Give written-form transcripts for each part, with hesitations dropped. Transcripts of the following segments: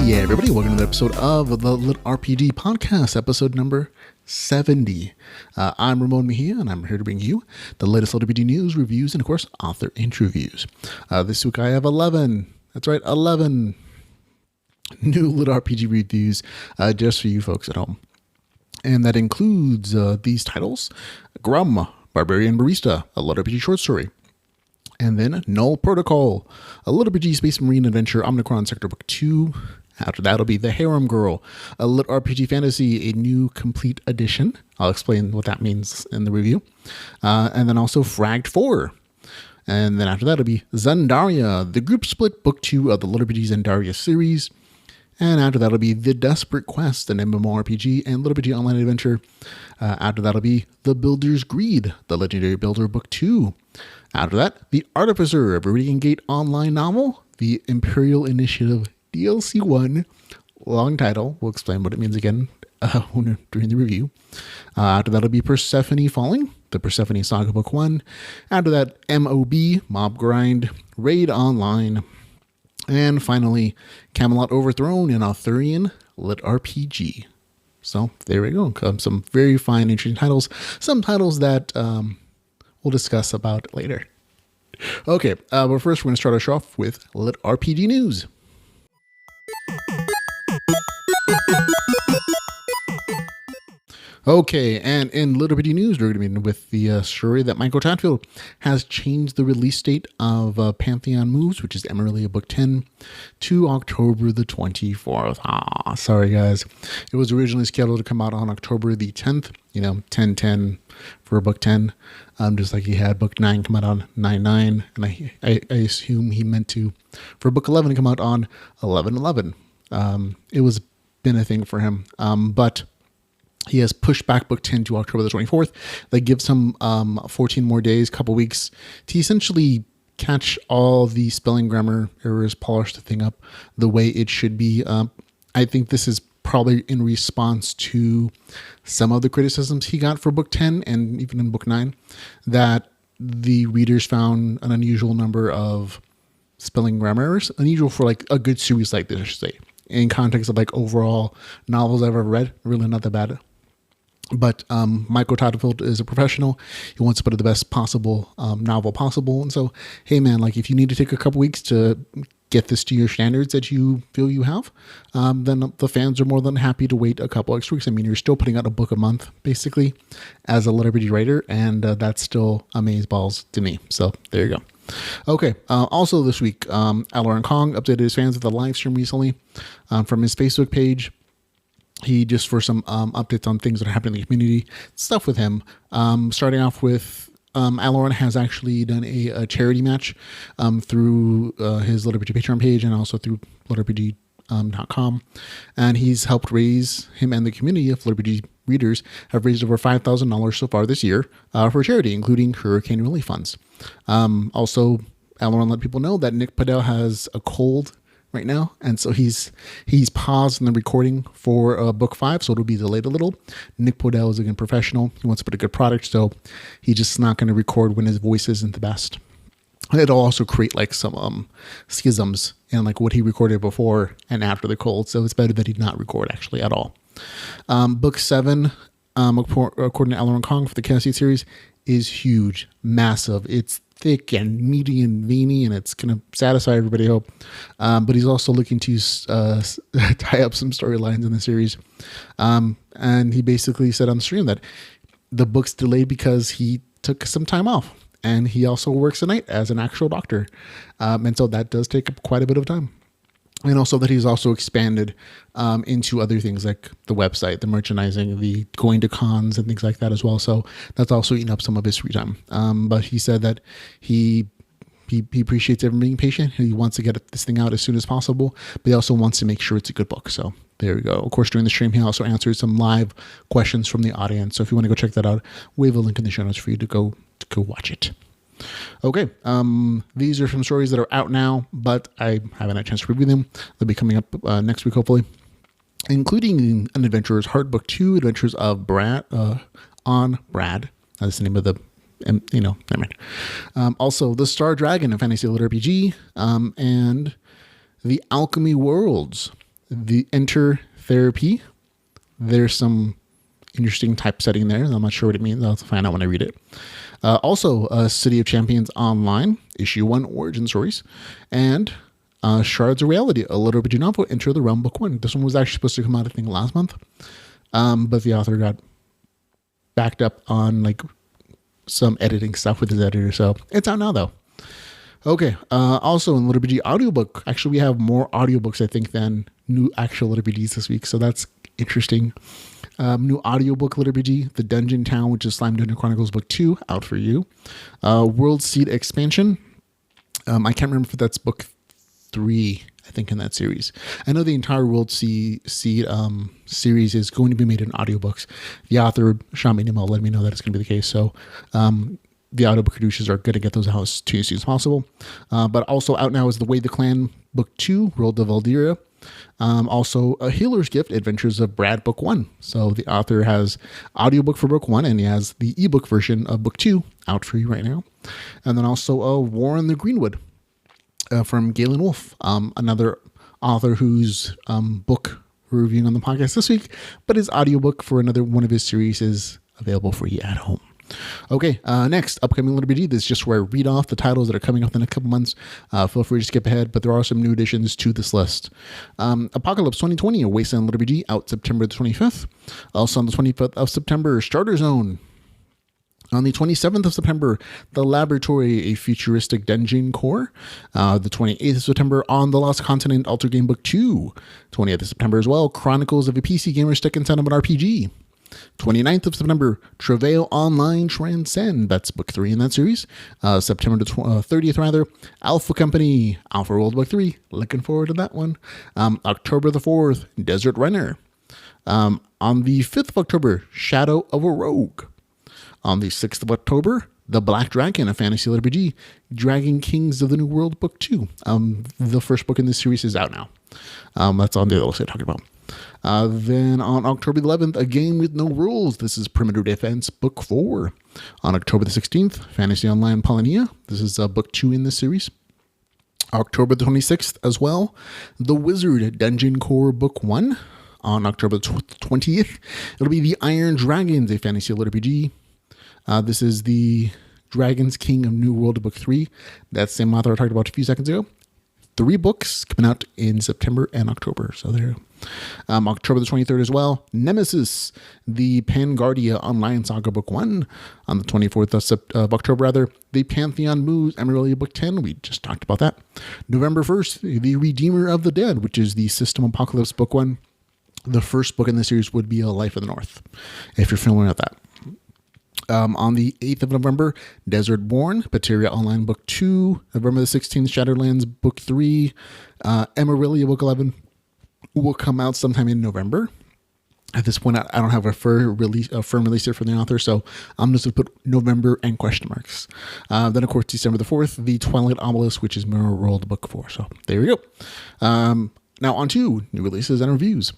Hey everybody, welcome to the episode of the LitRPG Podcast, episode number 70. I'm Ramon Mejia, and I'm here to bring you the latest LitRPG news, reviews, and of course, author interviews. This week I have 11 new LitRPG reviews just for you folks at home. And that includes these titles: Grum, Barbarian, Barista, a LitRPG short story. And then Null Protocol, a LitRPG Space Marine Adventure, Omicron Sector Book 2. After that will be The Harem Girl, a LitRPG Fantasy, a new complete edition. I'll explain what that means in the review. And then also Fragged 4. And then after that will be Zandaria, the group split book 2 of the LitRPG Zandaria series. And after that will be The Desperate Quest, an MMORPG and LitRPG online adventure. After that will be The Builder's Greed, the Legendary Builder book 2. After that, The Artificer, a Viridian Gate online novel, the Imperial Initiative DLC 1, long title. We'll explain what it means again during the review. After that will be Persephone Falling, the Persephone Saga book 1. After that, MOB, Mob Grind, Raid Online. And finally, Camelot Overthrown, an Arthurian LitRPG. So there we go. Some very fine, interesting titles. Some titles that we'll discuss about later. Okay, but first we're going to start us off with LitRPG news. Okay, and in LitRPG news, we're going to begin with the story that Michael Chatfield has changed the release date of Pantheon Moves, which is Emerald Book 10, to October the 24th. Sorry guys. It was originally scheduled to come out on October the 10th, 10/10 for Book 10, just like he had Book 9 come out on 9/9, and I assume he meant to, for Book 11 to come out on 11/11. It was been a thing for him, but he has pushed back Book 10 to October the 24th. That gives him 14 more days, couple weeks, to essentially catch all the spelling grammar errors, polish the thing up the way it should be. I think this is probably in response to some of the criticisms he got for Book 10 and even in Book 9, that the readers found an unusual number of spelling grammar errors, unusual for like a good series like this, I should say. In context of like overall novels I've ever read, really not that bad. But Michael Chatfield is a professional. He wants to put the best possible novel possible. And so, hey man, like if you need to take a couple weeks to get this to your standards that you feel you have, then the fans are more than happy to wait a couple extra weeks. I mean, you're still putting out a book a month, basically, as a LitRPG writer, and that's still amazeballs to me. So there you go. Okay. Also this week, Aloran Kong updated his fans with a live stream recently from his Facebook page. He just for some updates on things that are happening in the community, stuff with him. Starting off with Aloran has actually done a charity match through his LitRPG Patreon page and also through LitRPG.com. And he's helped raise, him and the community of LitRPG readers have raised over $5,000 so far this year for charity, including hurricane relief funds. Also, Aloran let people know that Nick Podell has a cold right now, and so he's paused in the recording for book 5, so it'll be delayed a little. Nick Podell is again professional. He wants to put a good product, so he's just not going to record when his voice isn't the best. It'll also create like some schisms in like what he recorded before and after the cold, so it's better that he not record actually at all. Book 7, according to Aloran Kong for the Cassie series, is huge, massive. It's thick and meaty and veiny, and it's going to satisfy everybody, I hope. But he's also looking to tie up some storylines in the series. And he basically said on the stream that the book's delayed because he took some time off. And he also works at night as an actual doctor. And so that does take up quite a bit of time. And also that he's also expanded into other things like the website, the merchandising, the going to cons and things like that as well. So that's also eating up some of his free time. But he said that he appreciates everyone being patient. He wants to get this thing out as soon as possible, but he also wants to make sure it's a good book. So there we go. Of course, during the stream, he also answered some live questions from the audience. So if you want to go check that out, we have a link in the show notes for you to go watch it. Okay, these are some stories that are out now, but I haven't had a chance to review them. They'll be coming up next week, hopefully, including An Adventurer's Heart Book 2, Adventures of Brad. That's the name of the, never mind. Also, The Star Dragon, a fantasy LitRPG, and The Alchemy Worlds, the Enter Therapy. There's some interesting typesetting there. I'm not sure what it means. I'll have to find out when I read it. Also, City of Champions Online, Issue 1, Origin Stories, and Shards of Reality, a LitRPG novel, Enter the Realm, Book 1. This one was actually supposed to come out, I think, last month, but the author got backed up on like some editing stuff with his editor, so it's out now, though. Okay, also in LitRPG audiobook, actually we have more audiobooks, I think, than new actual LitRPGs this week, so that's interesting. New audiobook LitRPG, The Dungeon Town, which is Slime Dungeon Chronicles Book 2, out for you. World Seed Expansion. I can't remember if that's Book 3, I think, in that series. I know the entire World Seed series is going to be made in audiobooks. The author, Sean Mejia, let me know that it's going to be the case, so the audiobook producers are going to get those out as soon as possible. But also out now is The Way the Clan Book 2, World of Eldiria. Also, A Healer's Gift, Adventures of Brad Book 1. So the author has audiobook for Book 1, and he has the ebook version of Book 2 out for you right now. And then also War in the Greenwood from Galen Wolfe, another author whose book we're reviewing on the podcast this week, but his audiobook for another one of his series is available for you at home. Okay, next, upcoming LitRPG. This is just where I read off the titles that are coming up in a couple months. Feel free to skip ahead, but there are some new additions to this list. Apocalypse 2020, a Wasteland LitRPG, out September the 25th. Also on the 25th of September, Starter Zone. On the 27th of September, The Laboratory, a futuristic dungeon core. The 28th of September, On the Lost Continent, Alter Game Book 2. 20th of September as well, Chronicles of a PC Gamer Stuck Inside of an RPG. 29th of September, Travail Online Transcend. That's Book 3 in that series. September 30th, rather, Alpha Company, Alpha World Book 3. Looking forward to that one. October the 4th, Desert Runner. On the 5th of October, Shadow of a Rogue. On the 6th of October, The Black Dragon, a fantasy LitRPG, Dragon Kings of the New World Book 2. The first book in this series is out now. That's on the other list I'm talking about. Then on October 11th, A Game with No Rules. This is Perimeter Defense Book 4. On October the 16th, Fantasy Online Polonia. This is Book 2 in this series. October the 26th as well, The Wizard Dungeon Core Book 1. On October the 20th, it'll be The Iron Dragons, a fantasy LitRPG. This is the Dragons King of New World Book 3. That's the same author I talked about a few seconds ago. 3 books coming out in September and October. So there. October the 23rd as well, Nemesis, the Pangardia Online Saga Book 1. On the 24th of October, the Pantheon Moves Emerald Book 10. We just talked about that. November 1st, the Redeemer of the Dead, which is the System Apocalypse Book 1. The first book in the series would be A Life in the North, if you're familiar with that. On the 8th of November, Desert Born, Pateria Online Book 2. November the 16th, Shadowlands Book 3. Emerillia Book 11 will come out sometime in November. At this point, I don't have a firm release date from the author, so I'm just going to put November and question marks. Then, of course, December the 4th, The Twilight Obelisk, which is Mirror World Book 4. So there we go. Now on to new releases and reviews.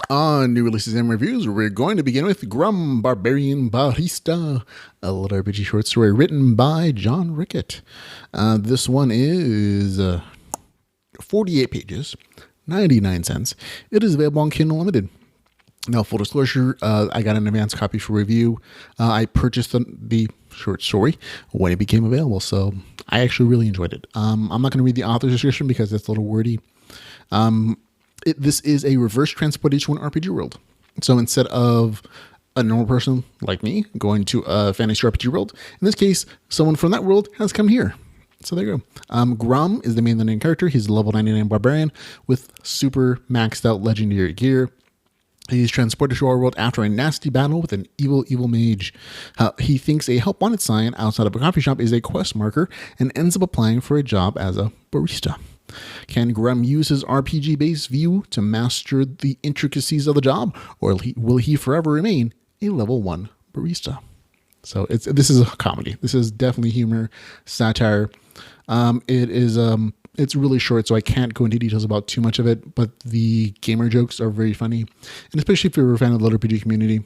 On new releases and reviews, we're going to begin with Grum, Barbarian, Barista, a LitRPG short story written by John Rickett. This one is 48 pages, 99 cents. It is available on Kindle Unlimited. Now, full disclosure, I got an advance copy for review. I purchased the short story when it became available, so I actually really enjoyed it. I'm not going to read the author's description because it's a little wordy. This is a reverse transportation to an RPG world. So instead of a normal person like me going to a fantasy RPG world, in this case, someone from that world has come here. So there you go. Grum is the main character. He's a level 99 barbarian with super maxed out legendary gear. He's transported to our world after a nasty battle with an evil mage. He thinks a help wanted sign outside of a coffee shop is a quest marker and ends up applying for a job as a barista. Can Grum use his RPG-based view to master the intricacies of the job, or will he forever remain a level 1 barista? So this is a comedy. This is definitely humor, satire. It's really short, so I can't go into details about too much of it, but the gamer jokes are very funny, and especially if you're a fan of the LitRPG community,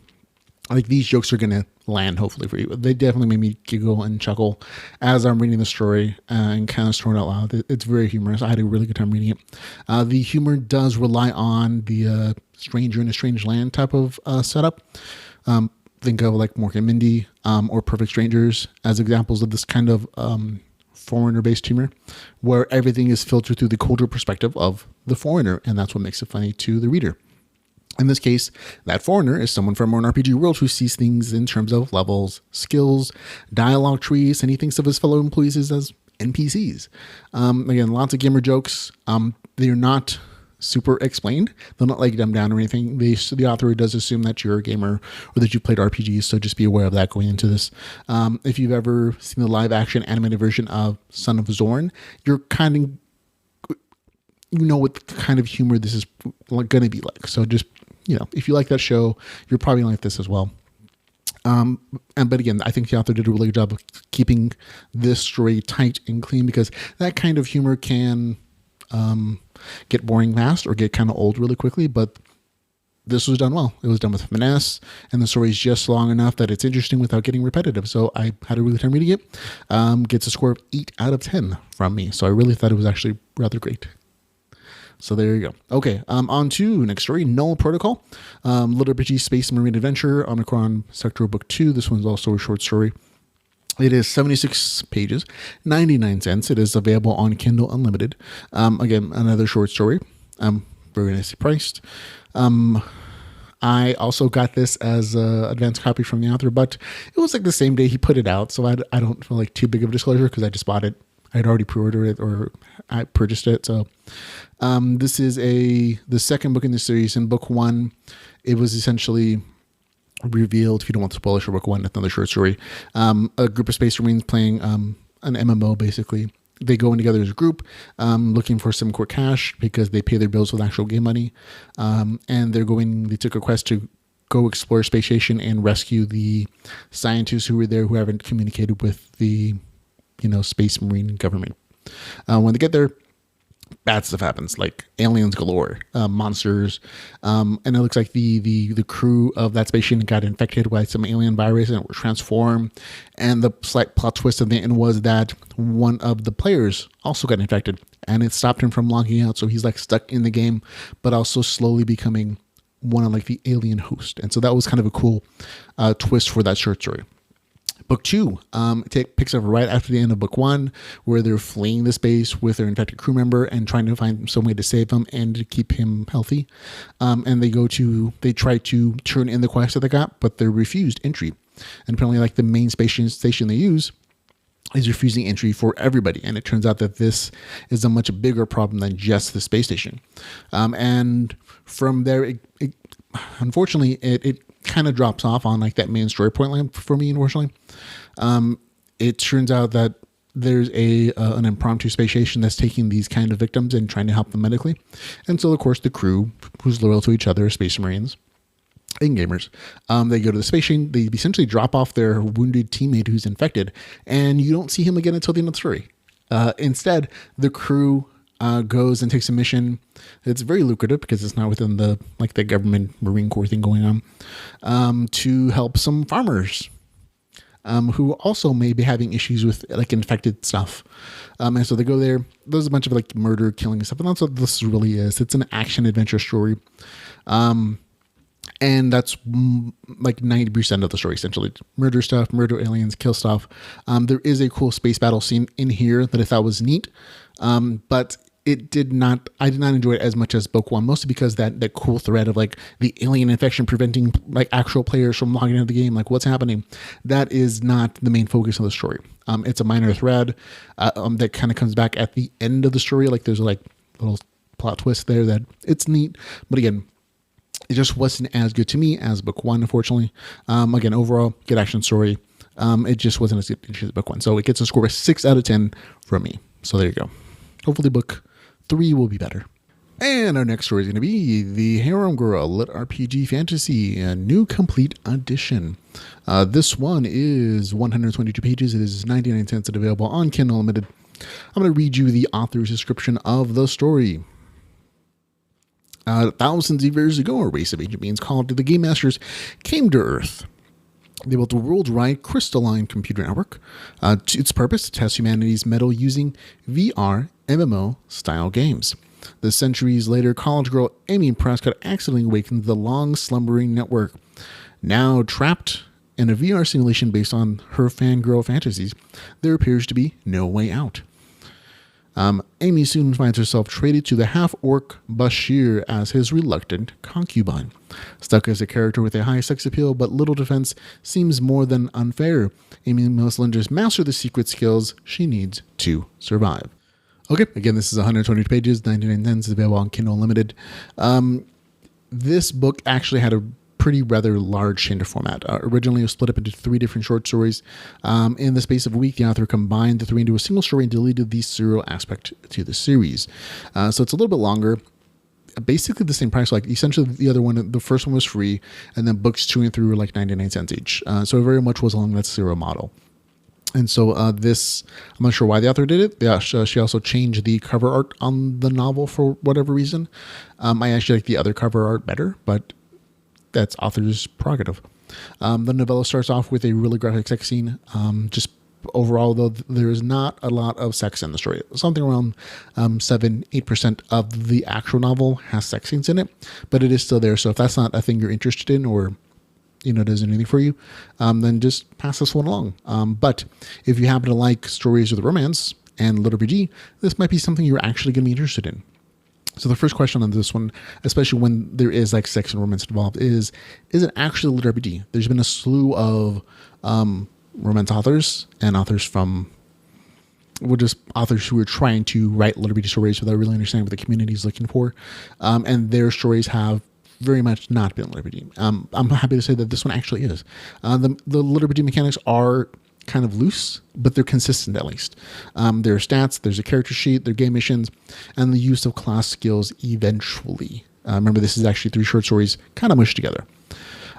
like these jokes are going to land hopefully for you. They definitely made me giggle and chuckle as I'm reading the story and kind of snort out loud. It's very humorous. I had a really good time reading it. The humor does rely on the stranger in a strange land type of setup. Think of like Mork and Mindy or Perfect Strangers as examples of this kind of foreigner-based humor, where everything is filtered through the cultural perspective of the foreigner, and that's what makes it funny to the reader. In this case, that foreigner is someone from an RPG world who sees things in terms of levels, skills, dialogue trees, and he thinks of his fellow employees as NPCs. Again, lots of gamer jokes. They're not super explained. They're not like dumbed down or anything. The author does assume that you're a gamer or that you played RPGs, so just be aware of that going into this. If you've ever seen the live action animated version of Son of Zorn, you're kind of, you know what kind of humor this is going to be like. So just, if you like that show, you're probably like this as well. But again, I think the author did a really good job of keeping this story tight and clean, because that kind of humor can get boring fast or get kind of old really quickly, but this was done well. It was done with finesse, and the story is just long enough that it's interesting without getting repetitive. So I had a really good time reading it. Gets a score of 8 out of 10 from me. So I really thought it was actually rather great. So there you go. Okay, on to next story, Null Protocol. LitRPG Space Marine Adventure, Omicron Sector Book 2. This one's also a short story. It is 76 pages, 99 cents. It is available on Kindle Unlimited. Again, another short story. Very nicely priced. I also got this as an advanced copy from the author, but it was like the same day he put it out, so I don't feel like too big of a disclosure because I just bought it. I had already pre-ordered it, or I purchased it. So this is the second book in the series. In book 1, it was essentially revealed, if you don't want to spoil it for book 1, another short story, a group of Space Marines playing an MMO, basically. They go in together as a group, looking for some core cash because they pay their bills with actual game money. And they took a quest to go explore a space station and rescue the scientists who were there who haven't communicated with the Space Marine government. When they get there, bad stuff happens, like aliens galore, monsters, and it looks like the crew of that spaceship got infected by some alien virus and were transformed. And the slight plot twist at the end was that one of the players also got infected, and it stopped him from logging out. So he's like stuck in the game, but also slowly becoming one of like the alien host. And so that was kind of a cool twist for that short story. Book 2 picks up right after the end of book 1, where they're fleeing the space with their infected crew member and trying to find some way to save him and to keep him healthy. And they try to turn in the quest that they got, but they're refused entry. And apparently, like, the main station they use is refusing entry for everybody. And it turns out that this is a much bigger problem than just the space station. And from there, unfortunately, it kind of drops off on like that main story point line for me, unfortunately. It turns out that there's an impromptu space station that's taking these kind of victims and trying to help them medically. And so, of course, the crew, who's loyal to each other, Space Marines and gamers, they go to the space station. They essentially drop off their wounded teammate who's infected, and you don't see him again until the end of the story. Instead, the crew goes and takes a mission. It's very lucrative because it's not within the government Marine Corps thing going on, to help some farmers who also may be having issues with like infected stuff. And so they go there. There's a bunch of like murder, killing stuff, and that's what this really is. It's an action adventure story. And that's like 90% of the story, essentially. Murder stuff, murder aliens, kill stuff. There is a cool space battle scene in here that I thought was neat. But I did not enjoy it as much as book 1, mostly because that cool thread of like the alien infection preventing like actual players from logging into the game, like what's happening. That is not the main focus of the story. It's a minor thread that kind of comes back at the end of the story. Like there's like little plot twist there that it's neat. But again, it just wasn't as good to me as book 1, unfortunately. Again, overall, good action story. It just wasn't as good as book 1. So it gets a score of 6 out of 10 from me. So there you go. Hopefully book 3 will be better. And our next story is going to be the Harem Girl LitRPG Fantasy, a new complete edition. This one is 122 pages. It is 99 cents and available on Kindle Unlimited. I'm going to read you the author's description of the story. Thousands of years ago, a race of ancient beings called the Game Masters came to Earth. They built a worldwide crystalline computer network. Its purpose to test humanity's mettle using VR MMO style games. The centuries later, college girl Amy Prescott accidentally awakened the long slumbering network. Now trapped in a VR simulation based on her fangirl fantasies, there appears to be no way out. Amy soon finds herself traded to the half-orc Bashir as his reluctant concubine. Stuck as a character with a high sex appeal but little defense seems more than unfair. Amy must learn to master the secret skills she needs to survive. Okay, again, this is 120 pages, 99 cents, available on Kindle Unlimited. This book actually had a pretty rather large change of format. Originally, it was split up into 3 different short stories. In the space of a week, the author combined the 3 into a single story and deleted the serial aspect to the series. So it's a little bit longer. Basically the same price. Like essentially the other one, the first one was free, and then books 2 and 3 were like 99 cents each. So it very much was along that serial model. And so this, I'm not sure why the author did it. Yeah, she also changed the cover art on the novel for whatever reason. I actually like the other cover art better, but that's author's prerogative. The novella starts off with a really graphic sex scene. Just overall, though, there is not a lot of sex in the story. Something around 7-8% of the actual novel has sex scenes in it, but it is still there. So if that's not a thing you're interested in, or does anything for you, then just pass this one along. But if you happen to like stories with romance and LitRPG, this might be something you're actually going to be interested in. So the first question on this one, especially when there is like sex and romance involved, is it actually a LitRPG? There's been a slew of romance authors and authors just authors who are trying to write LitRPG stories without really understanding what the community is looking for. And their stories have very much not been LitRPG. I'm happy to say that this one actually is. The LitRPG mechanics are kind of loose, but they're consistent at least. There are stats, there's a character sheet, there are game missions, and the use of class skills eventually. Remember, this is actually 3 short stories kind of mushed together.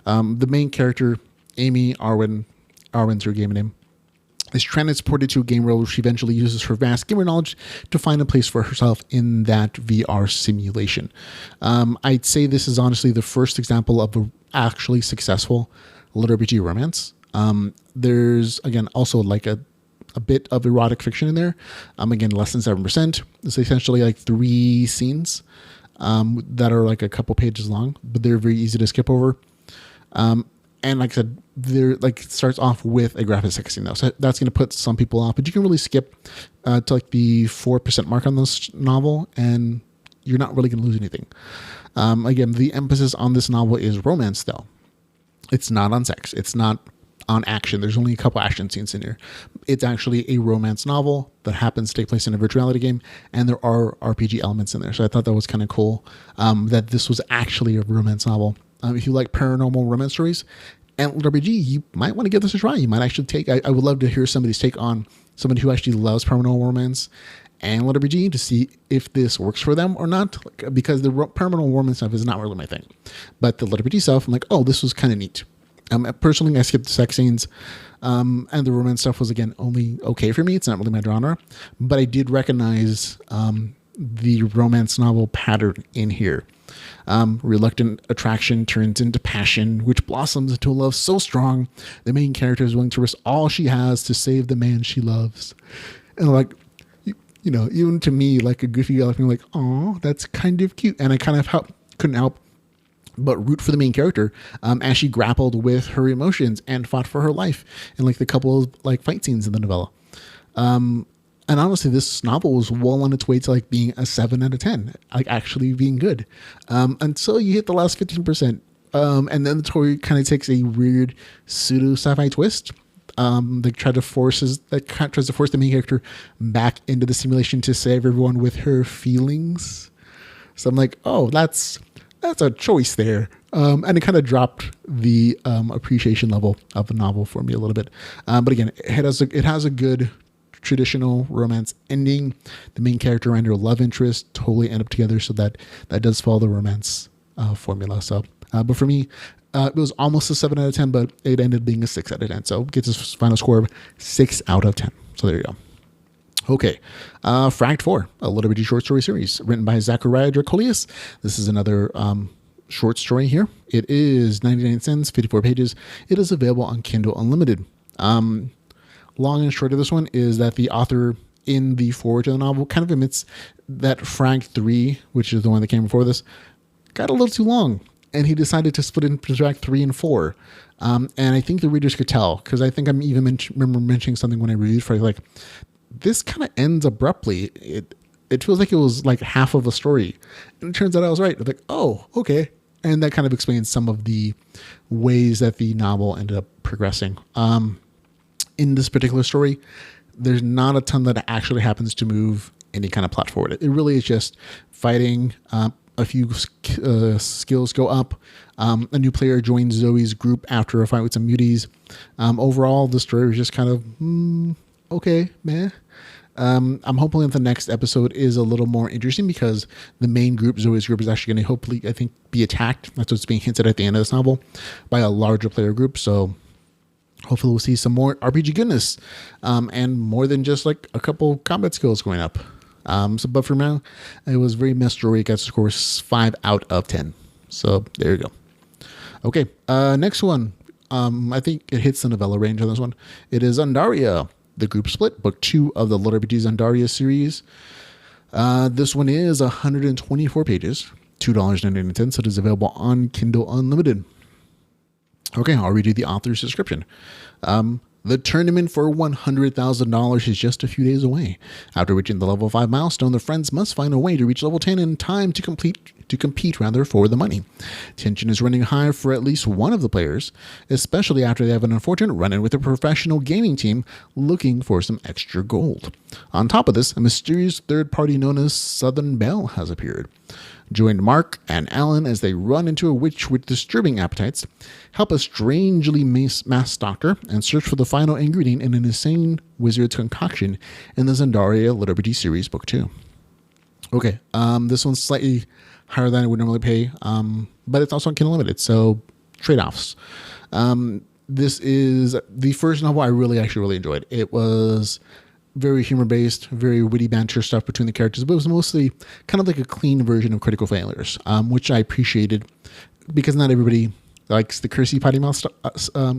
The main character, Amy Arwen's her game name, is transported to a game world where she eventually uses her vast gamer knowledge to find a place for herself in that VR simulation. I'd say this is honestly the first example of an actually successful LitRPG romance. There's, again, also like a bit of erotic fiction in there. Again, less than 7%. It's essentially like 3 scenes that are like a couple pages long, but they're very easy to skip over. And like I said, they're like, it starts off with a graphic sex scene though. So that's going to put some people off, but you can really skip to like the 4% mark on this novel and you're not really going to lose anything. Again, the emphasis on this novel is romance though. It's not on sex. It's not on action. There's only a couple action scenes in here. It's actually a romance novel that happens to take place in a virtual reality game, and there are RPG elements in there. So I thought that was kind of cool that this was actually a romance novel. If you like paranormal romance stories and LitRPG, you might want to give this a try. You might actually I would love to hear somebody's take on somebody who actually loves paranormal romance and LitRPG to see if this works for them or not, because the paranormal romance stuff is not really my thing. But the LitRPG stuff, I'm like, oh, this was kind of neat. Personally, I skipped the sex scenes, and the romance stuff was, again, only okay for me. It's not really my genre, but I did recognize the romance novel pattern in here. Reluctant attraction turns into passion, which blossoms into a love so strong the main character is willing to risk all she has to save the man she loves. And like, even to me, like a goofy guy, I'm like, oh, that's kind of cute. And I kind of couldn't help but root for the main character as she grappled with her emotions and fought for her life in like the couple of like fight scenes in the novella. And honestly, this novel was well on its way to like being a 7 out of 10, like actually being good, until you hit the last 15%. And then the story kind of takes a weird pseudo sci-fi twist. That tries to force the main character back into the simulation to save everyone with her feelings. So I'm like, oh, that's a choice there. And it kind of dropped the appreciation level of the novel for me a little bit. But again, it has a good traditional romance ending. The main character and her love interest totally end up together, so that does follow the romance formula. So, but for me, it was almost a 7 out of 10, but it ended being a 6 out of 10. So it gets its final score of 6 out of 10. So there you go. Okay, Fragged 4, a LitRPG short story series written by Zachariah Dracolius. This is another short story here. It is 99 cents, 54 pages. It is available on Kindle Unlimited. Long and short of this one is that the author in the foreword to the novel kind of admits that Fragged 3, which is the one that came before this, got a little too long. And he decided to split into Fragged 3 and 4. And I think the readers could tell, because I think I'm even remember mentioning something when I reviewed Fragged, like, this kind of ends abruptly. It feels like it was like half of a story. And it turns out I was right. I'm like, oh, okay. And that kind of explains some of the ways that the novel ended up progressing. In this particular story, there's not a ton that actually happens to move any kind of plot forward. It really is just fighting. A few skills go up. A new player joins Zoe's group after a fight with some muties. Overall, the story was just kind of, okay, meh. I'm hoping that the next episode is a little more interesting because the main group, Zoe's group, is actually going to hopefully, I think, be attacked. That's what's being hinted at the end of this novel by a larger player group. So hopefully we'll see some more RPG goodness and more than just like a couple combat skills going up. But for now, it was very messed story. It got scores 5 out of 10. So there you go. Okay, next one. I think it hits the novella range on this one. It is Zandaria, the group split, book 2 of the LitRPG Zandaria series. This one is 124 pages, $2.99. It is available on Kindle Unlimited. Okay, I'll read you the author's description. The tournament for $100,000 is just a few days away. After reaching the level 5 milestone, the friends must find a way to reach level 10 in time to compete for the money. Tension is running high for at least one of the players, especially after they have an unfortunate run-in with a professional gaming team looking for some extra gold. On top of this, a mysterious third party known as Southern Belle has appeared. Join Mark and Alan as they run into a witch with disturbing appetites, help a strangely masked doctor, and search for the final ingredient in an insane wizard's concoction in the Zandaria LitRPG series, book 2. Okay, this one's slightly higher than I would normally pay, but it's also on Kindle Unlimited, so trade-offs. This is the first novel I really enjoyed. It was very humor-based, very witty banter stuff between the characters, but it was mostly kind of like a clean version of Critical Failures, which I appreciated because not everybody likes the cursey potty mouth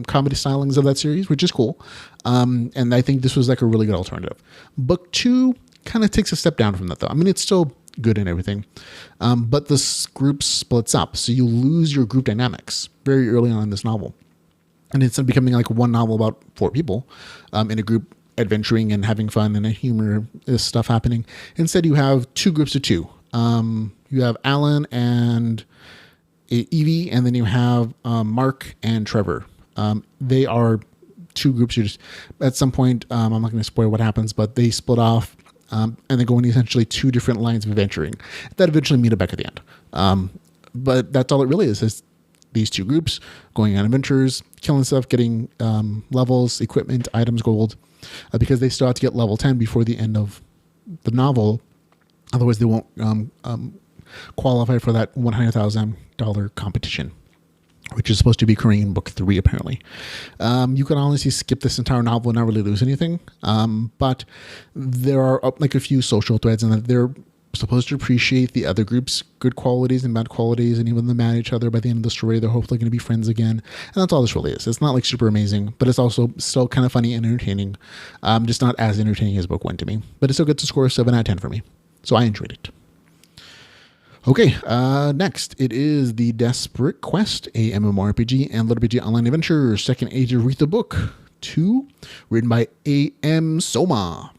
comedy stylings of that series, which is cool. And I think this was like a really good alternative. Book 2 kind of takes a step down from that, though. I mean, it's still good and everything, but this group splits up, so you lose your group dynamics very early on in this novel. And instead of becoming like one novel about 4 people in a group adventuring and having fun and a humor stuff happening. Instead, you have 2 groups of 2. You have Alan and Evie, and then you have Mark and Trevor. They are 2 groups. You just at some point, I'm not going to spoil what happens, but they split off and they go in essentially 2 different lines of adventuring that eventually meet up back at the end. But that's all it really is these 2 groups going on adventures, killing stuff, getting levels, equipment, items, gold. Because they still have to get level 10 before the end of the novel. Otherwise, they won't qualify for that $100,000 competition, which is supposed to be occurring in book 3, apparently. You can honestly skip this entire novel and not really lose anything. But there are like a few social threads, and they're supposed to appreciate the other group's good qualities and bad qualities, and even them mad at each other. By the end of the story, they're hopefully going to be friends again, and that's all this really is. It's not like super amazing, but it's also still kind of funny and entertaining. Just not as entertaining as book 1 to me, but it still gets a score of 7 out of 10 for me, so I enjoyed it. Okay, next it is The Desperate Quest, a MMORPG and LitRPG online adventure, second age of Retha book 2, written by A.M. Soma.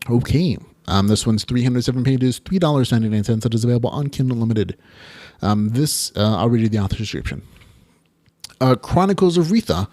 Okay. This one's 307 pages, $3.99. It is available on Kindle Unlimited. I'll read you the author's description. Chronicles of Retha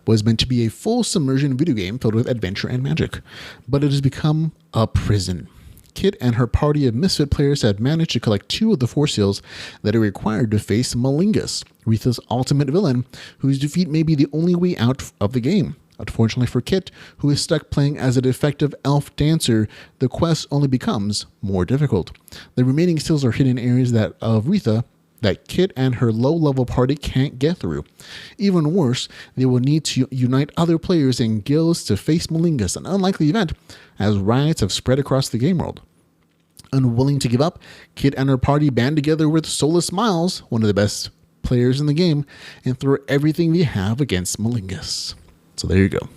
was meant to be a full submersion video game filled with adventure and magic, but it has become a prison. Kit and her party of misfit players have managed to collect 2 of the 4 seals that are required to face Malingus, Retha's ultimate villain, whose defeat may be the only way out of the game. Unfortunately for Kit, who is stuck playing as a defective elf dancer, the quest only becomes more difficult. The remaining seals are hidden in areas of Retha that Kit and her low-level party can't get through. Even worse, they will need to unite other players in guilds to face Malingus, an unlikely event, as riots have spread across the game world. Unwilling to give up, Kit and her party band together with Solus Miles, one of the best players in the game, and throw everything they have against Malingus. So there you go.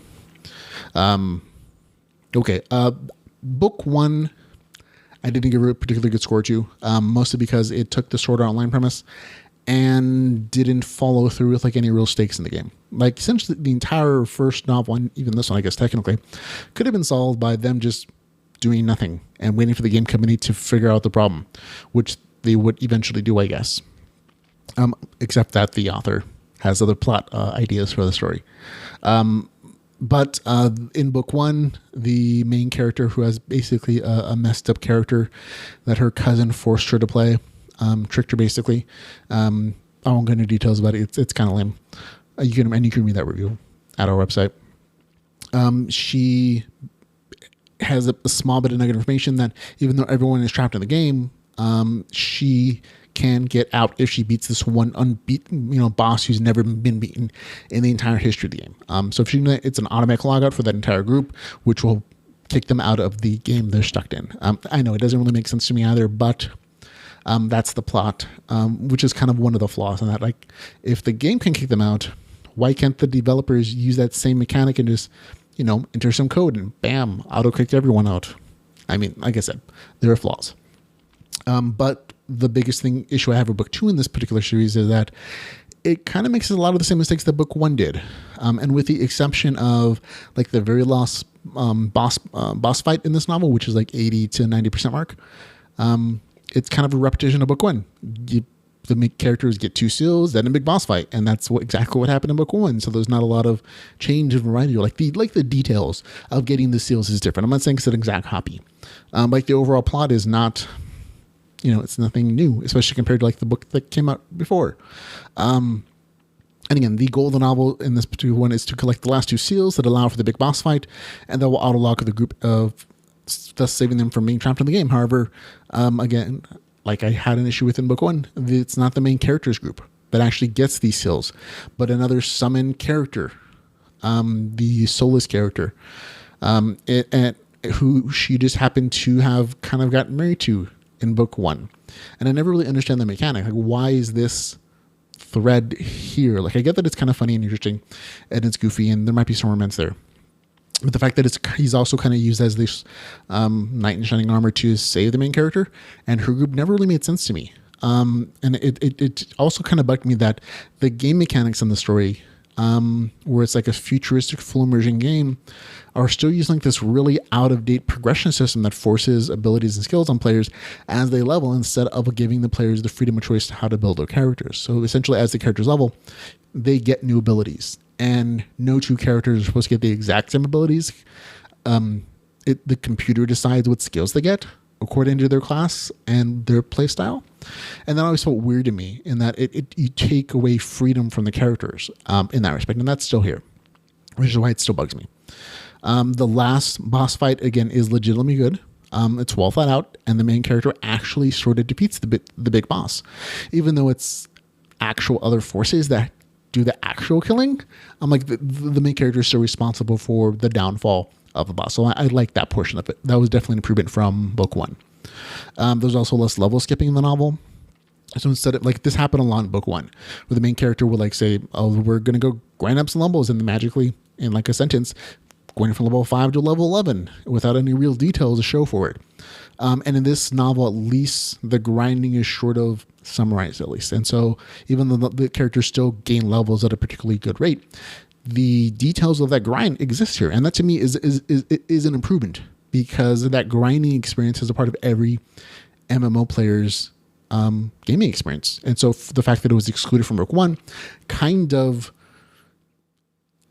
Okay, book 1, I didn't give a particularly good score to, mostly because it took the Sword Art Online premise and didn't follow through with like any real stakes in the game. Like essentially the entire first novel, and even this one I guess technically, could have been solved by them just doing nothing and waiting for the game company to figure out the problem, which they would eventually do, I guess. Except that the author has other plot ideas for the story. But in book 1, the main character, who has basically a messed up character that her cousin forced her to play, tricked her basically. I won't go into details about it. It's kind of lame. You can read that review at our website. She has a small bit of negative information that even though everyone is trapped in the game, she can get out if she beats this one unbeaten, boss who's never been beaten in the entire history of the game. So if she, it's an automatic logout for that entire group, which will kick them out of the game they're stuck in. I know it doesn't really make sense to me either, but that's the plot, which is kind of one of the flaws in that. Like, if the game can kick them out, why can't the developers use that same mechanic and just, enter some code and bam, auto-kick everyone out? I mean, like I said, there are flaws. But the biggest issue I have with book 2 in this particular series is that it kind of makes a lot of the same mistakes that book 1 did. And with the exception of like the very last boss fight in this novel, which is like 80 to 90% mark, it's kind of a repetition of book 1. The main characters get 2 seals, then a big boss fight, and that's exactly what happened in book 1. So there's not a lot of change and variety. Like the details of getting the seals is different. I'm not saying it's an exact copy. Like the overall plot is not, it's nothing new, especially compared to like the book that came out before. And again, the goal of the novel in this particular one is to collect the last 2 seals that allow for the big boss fight, and that will auto-lock the group of, thus saving them from being trapped in the game. However, again, like I had an issue with in book 1, it's not the main characters group that actually gets these seals, but another summoned character, the Solus character, who she just happened to have kind of gotten married to in book 1. And I never really understand the mechanic. Like, why is this thread here? Like, I get that it's kind of funny and interesting and it's goofy and there might be some romance there. But the fact that he's also kind of used as this knight in shining armor to save the main character and her group never really made sense to me. And it also kind of bugged me that the game mechanics in the story, where it's like a futuristic full immersion game, are still using like this really out-of-date progression system that forces abilities and skills on players as they level, instead of giving the players the freedom of choice to how to build their characters. So essentially, as the characters level, they get new abilities, and no 2 characters are supposed to get the exact same abilities. The computer decides what skills they get according to their class and their playstyle. And that always felt weird to me, in that you take away freedom from the characters in that respect. And that's still here, which is why it still bugs me. The last boss fight, again, is legitimately good. It's well thought out, and the main character actually sort of defeats the big boss. Even though it's actual other forces that do the actual killing, I'm like, the main character is still responsible for the downfall of the boss. So I like that portion of it. That was definitely an improvement from book 1. There's also less level skipping in the novel. So instead of, like, this happened a lot in book 1, where the main character would like say, oh, we're going to go grind up some levels, and then magically, in like a sentence, going from level 5 to level 11 without any real details to show for it. And in this novel, at least the grinding is sort of summarized, at least. And so even though the characters still gain levels at a particularly good rate, the details of that grind exist here. And that to me is an improvement, because that grinding experience is a part of every MMO player's gaming experience. And so the fact that it was excluded from book 1 kind of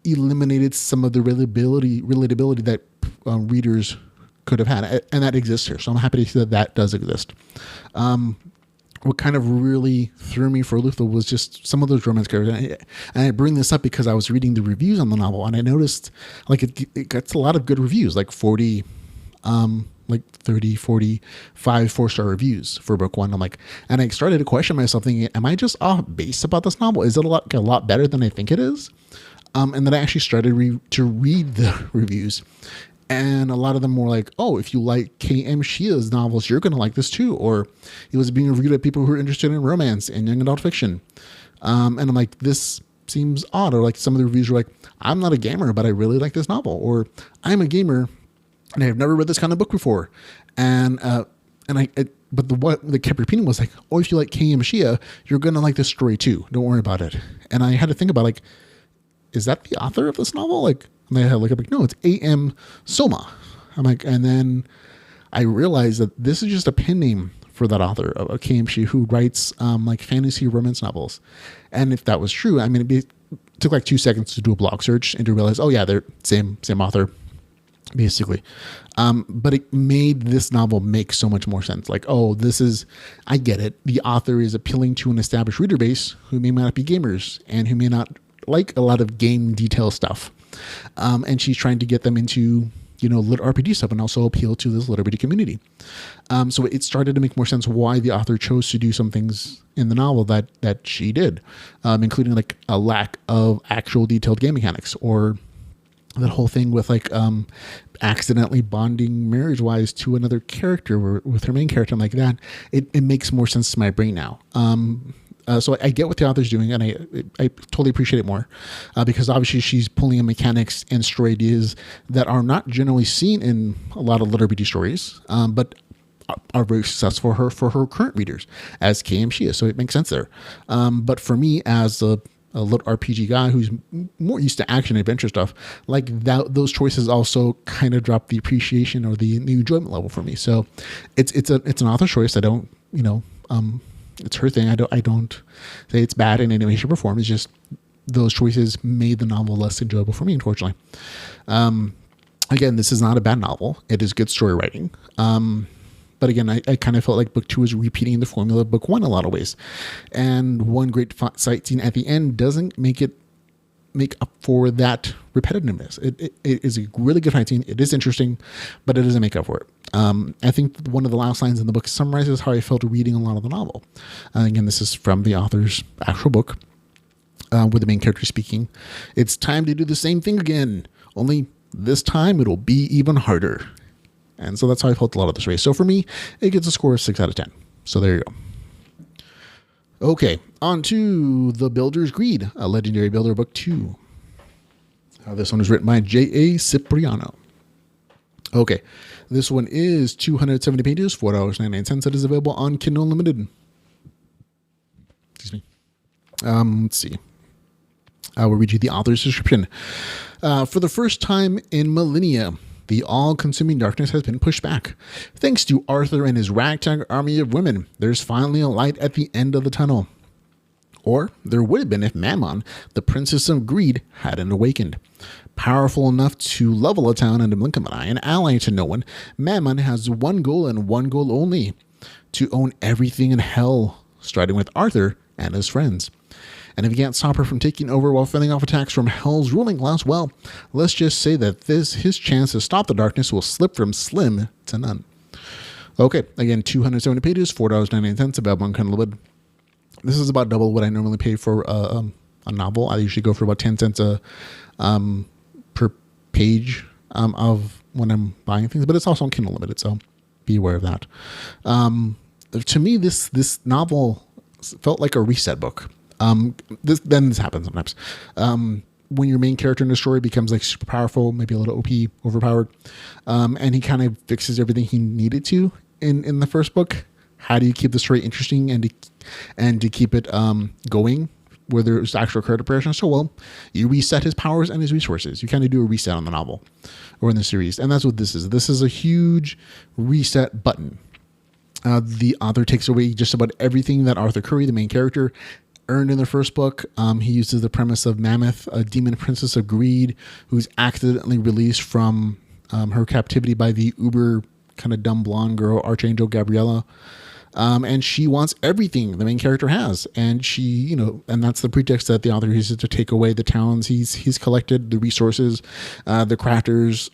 eliminated some of the relatability that readers could have had, and that exists here. So I'm happy to see that does exist. What kind of really threw me for a loop was just some of those romance characters. And I bring this up because I was reading the reviews on the novel, and I noticed like it gets a lot of good reviews, like 40 like 30, 45 4-star reviews for book one. I'm like, and I started to question myself thinking, am I just off base about this novel? Is it a lot better than I think it is? And then I actually started to read the reviews, and a lot of them were like, oh, if you like K.M. Shia's novels, you're going to like this too. Or it was being reviewed by people who are interested in romance and young adult fiction. And I'm like, this seems odd. Or like some of the reviews were like, I'm not a gamer, but I really like this novel. Or I'm a gamer and I've never read this kind of book before. But what they kept repeating was like, oh, if you like K.M. Shia, you're going to like this story too. Don't worry about it. And I had to think about like, is that the author of this novel? Like, and I had to look up, like, no, it's A.M. Soma. I'm like, and then I realized that this is just a pen name for that author, of K.M. Shia, who writes like fantasy romance novels. And if that was true, I mean, it took like 2 seconds to do a blog search and to realize, oh yeah, they're same author, basically. But it made this novel make so much more sense. Like, oh, I get it. The author is appealing to an established reader base who may not be gamers and who may not like a lot of game detail stuff. And she's trying to get them into, LitRPG stuff and also appeal to this LitRPG community. So it started to make more sense why the author chose to do some things in the novel that she did, including like a lack of actual detailed game mechanics, or that whole thing with like accidentally bonding marriage-wise to another character with her main character. And like that, it makes more sense to my brain now. So I get what the author's doing, and I totally appreciate it more, because obviously she's pulling in mechanics and story ideas that are not generally seen in a lot of LitRPG stories, but are very successful for her current readers as K.M. Shia. So it makes sense there. But for me, as a LitRPG guy who's more used to action adventure stuff, like that, those choices also kind of drop the appreciation or the enjoyment level for me. So it's an author choice. I don't, it's her thing. I don't say it's bad in any way, shape, or form. It's just those choices made the novel less enjoyable for me, unfortunately. Again, this is not a bad novel. It is good story writing. But again, I kind of felt like book two is repeating the formula of book one in a lot of ways. And one great fight scene at the end doesn't make up for that repetitiveness. It is a really good fight scene. It is interesting, but it doesn't make up for it. I think one of the last lines in the book summarizes how I felt reading a lot of the novel. Again, this is from the author's actual book, with the main character speaking. It's time to do the same thing again, only this time it'll be even harder. And so that's how I felt a lot of this race. So for me, it gets a score of 6 out of 10. So there you go. Okay, on to The Builder's Greed, a Legendary Builder Book 2. This one was written by J.A. Cipriano. Okay, this one is 270 pages, $4.99. It is available on Kindle Unlimited. Excuse me. Let's see. I will read you the author's description. For the first time in millennia, the all-consuming darkness has been pushed back. Thanks to Arthur and his ragtag army of women, there's finally a light at the end of the tunnel. Or there would have been if Mammon, the princess of greed, hadn't awakened. Powerful enough to level a town in the blink of an eye, an ally to no one, Mammon has one goal and one goal only: to own everything in hell, starting with Arthur and his friends. And if you can't stop her from taking over while fending off attacks from Hell's ruling class, well, let's just say that his chance to stop the darkness will slip from slim to none. Okay, again, 270 pages, $4.99, available on Kindle Unlimited. This is about double what I normally pay for a novel. I usually go for about 10 cents per page of when I'm buying things, but it's also on Kindle Unlimited, so be aware of that. To me, this novel felt like a reset book. This happens sometimes. When your main character in the story becomes like super powerful, maybe a little OP, overpowered, and he kind of fixes everything he needed to in the first book. How do you keep the story interesting and to keep it going where there's actual character progression? So, well, you reset his powers and his resources. You kind of do a reset on the novel or in the series, and that's what this is. This is a huge reset button. The author takes away just about everything that Arthur Curry, the main character, earned in the first book. He uses the premise of Mammoth, a demon princess of greed, who's accidentally released from her captivity by the uber kind of dumb blonde girl, Archangel Gabriella. And she wants everything the main character has. And she, and that's the pretext that the author uses to take away the towns he's collected, the resources, the crafters,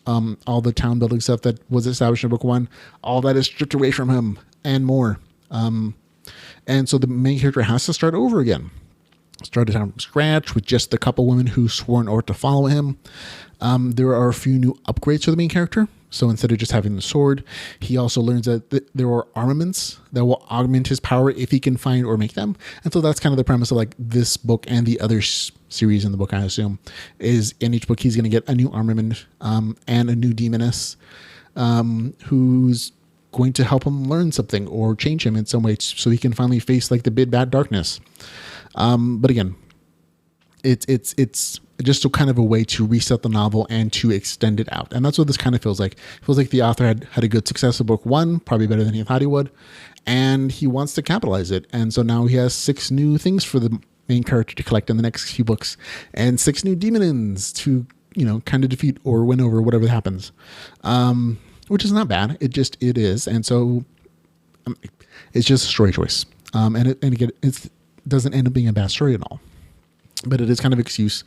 all the town building stuff that was established in book 1. All that is stripped away from him and more. And so the main character has to start over again. Started out from scratch with just the couple women who swore an oath to follow him. There are a few new upgrades for the main character. So instead of just having the sword, he also learns that there are armaments that will augment his power if he can find or make them. And so that's kind of the premise of like this book and the other series in the book, I assume, is in each book he's going to get a new armament and a new demoness who's going to help him learn something or change him in some way so he can finally face like the big bad darkness. But again, it's just a kind of a way to reset the novel and to extend it out. And that's what this kind of feels like. It feels like the author had a good success with book 1, probably better than he thought he would. And he wants to capitalize it. And so now he has 6 new things for the main character to collect in the next few books and 6 new demons to, kind of defeat or win over whatever happens. Which is not bad. It is. And so it's just a story choice. And again, it doesn't end up being a bad story at all. But it is kind of an excuse